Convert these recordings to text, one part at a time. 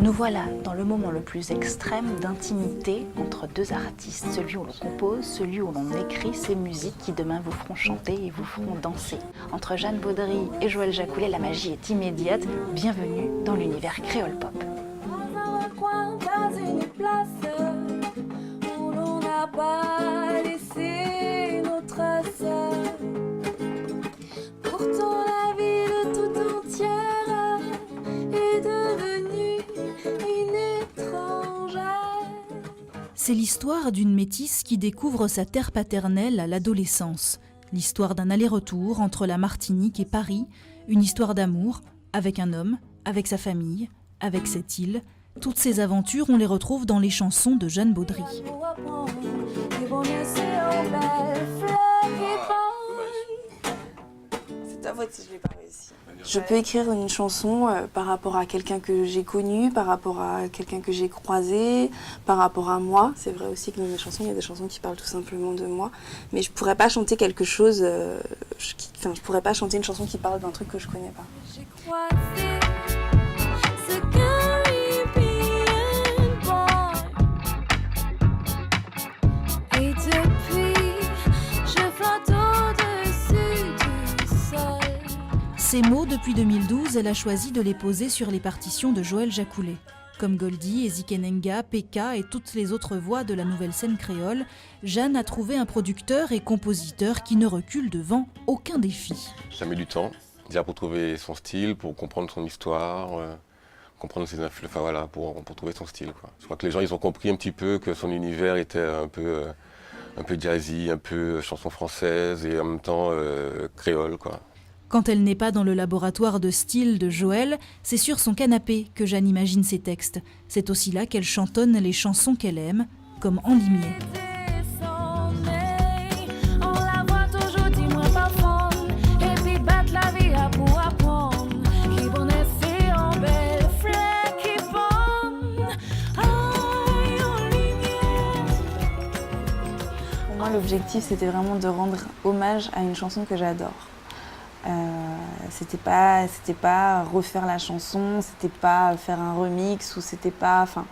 Nous voilà dans le moment le plus extrême d'intimité entre deux artistes, celui où l'on compose, celui où l'on écrit ces musiques qui demain vous feront chanter et vous feront danser. Entre Jeanne Baudry et Joël Jacoulet, la magie est immédiate. Bienvenue dans l'univers créole pop. Dans un coin, dans une place où l'on n'a pas laissé nos traces. Pourtant la ville tout entière est devenue une étrangère. C'est l'histoire d'une métisse qui découvre sa terre paternelle à l'adolescence. L'histoire d'un aller-retour entre la Martinique et Paris, une histoire d'amour avec un homme, avec sa famille, avec cette île. Toutes ces aventures, on les retrouve dans les chansons de Jeanne Baudry. C'est ta faute si je l'ai pas réussi. Je peux écrire une chanson par rapport à quelqu'un que j'ai connu, par rapport à quelqu'un que j'ai croisé, par rapport à moi. C'est vrai aussi que dans mes chansons, il y a des chansons qui parlent tout simplement de moi. Mais je pourrais pas chanter quelque chose, je pourrais pas chanter une chanson qui parle d'un truc que je connais pas. J'ai croisé ce Caribbean boy. Et depuis, je flotte au-dessus du sol. Ces mots, depuis 2012, elle a choisi de les poser sur les partitions de Joël Jacoulet. Comme Goldie, Ezikenenga, Pekka et toutes les autres voix de la nouvelle scène créole, Jeanne a trouvé un producteur et compositeur qui ne recule devant aucun défi. Ça met du temps, déjà pour trouver son style, pour comprendre son histoire, comprendre ses influences, enfin voilà, pour trouver son style, quoi. Je crois que les gens ils ont compris un petit peu que son univers était un peu jazzy, un peu chanson française et en même temps créole, quoi. Quand elle n'est pas dans le laboratoire de style de Joël, c'est sur son canapé que Jeanne imagine ses textes. C'est aussi là qu'elle chantonne les chansons qu'elle aime, comme En limier. On la voit toujours, dis-moi pas fond. Et puis battre la vie à pour apprendre. Qui bon effet en belle fleur qui fond. Aïe, en lumière. Pour moi, l'objectif, c'était vraiment de rendre hommage à une chanson que j'adore. C'était pas refaire la chanson, c'était pas faire un remix ou c'était pas, enfin,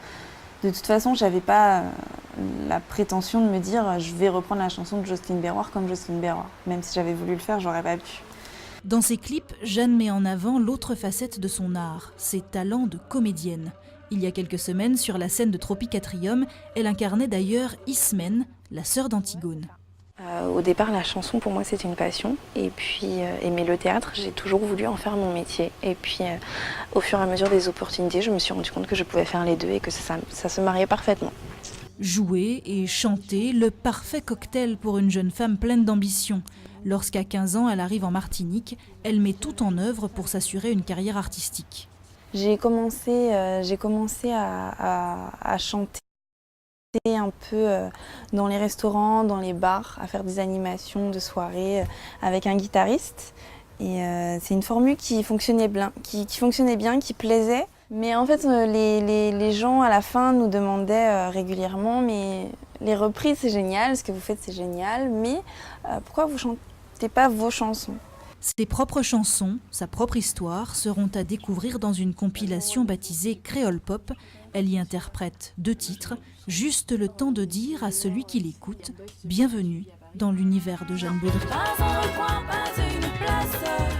de toute façon, j'avais pas la prétention de me dire je vais reprendre la chanson de Jocelyne Berroir comme Jocelyne Berroir. Même si j'avais voulu le faire, j'aurais pas pu. Dans ses clips, Jeanne met en avant l'autre facette de son art, ses talents de comédienne. Il y a quelques semaines, sur la scène de Tropicatrium, elle incarnait d'ailleurs Ismène, la sœur d'Antigone. Au départ, la chanson pour moi c'était une passion et puis aimer le théâtre, j'ai toujours voulu en faire mon métier. Et puis au fur et à mesure des opportunités, je me suis rendu compte que je pouvais faire les deux et que ça se mariait parfaitement. Jouer et chanter, le parfait cocktail pour une jeune femme pleine d'ambition. Lorsqu'à 15 ans, elle arrive en Martinique, elle met tout en œuvre pour s'assurer une carrière artistique. J'ai commencé à chanter un peu dans les restaurants, dans les bars, à faire des animations de soirée avec un guitariste. Et c'est une formule qui fonctionnait bien, qui plaisait. Mais en fait, les gens à la fin nous demandaient régulièrement « mais les reprises c'est génial, ce que vous faites c'est génial, mais pourquoi vous chantez pas vos chansons ?» Ses propres chansons, sa propre histoire seront à découvrir dans une compilation baptisée Créole Pop. Elle y interprète 2 titres, juste le temps de dire à celui qui l'écoute « Bienvenue dans l'univers de Jeanne Baudry ». Pas un recoin, pas une place.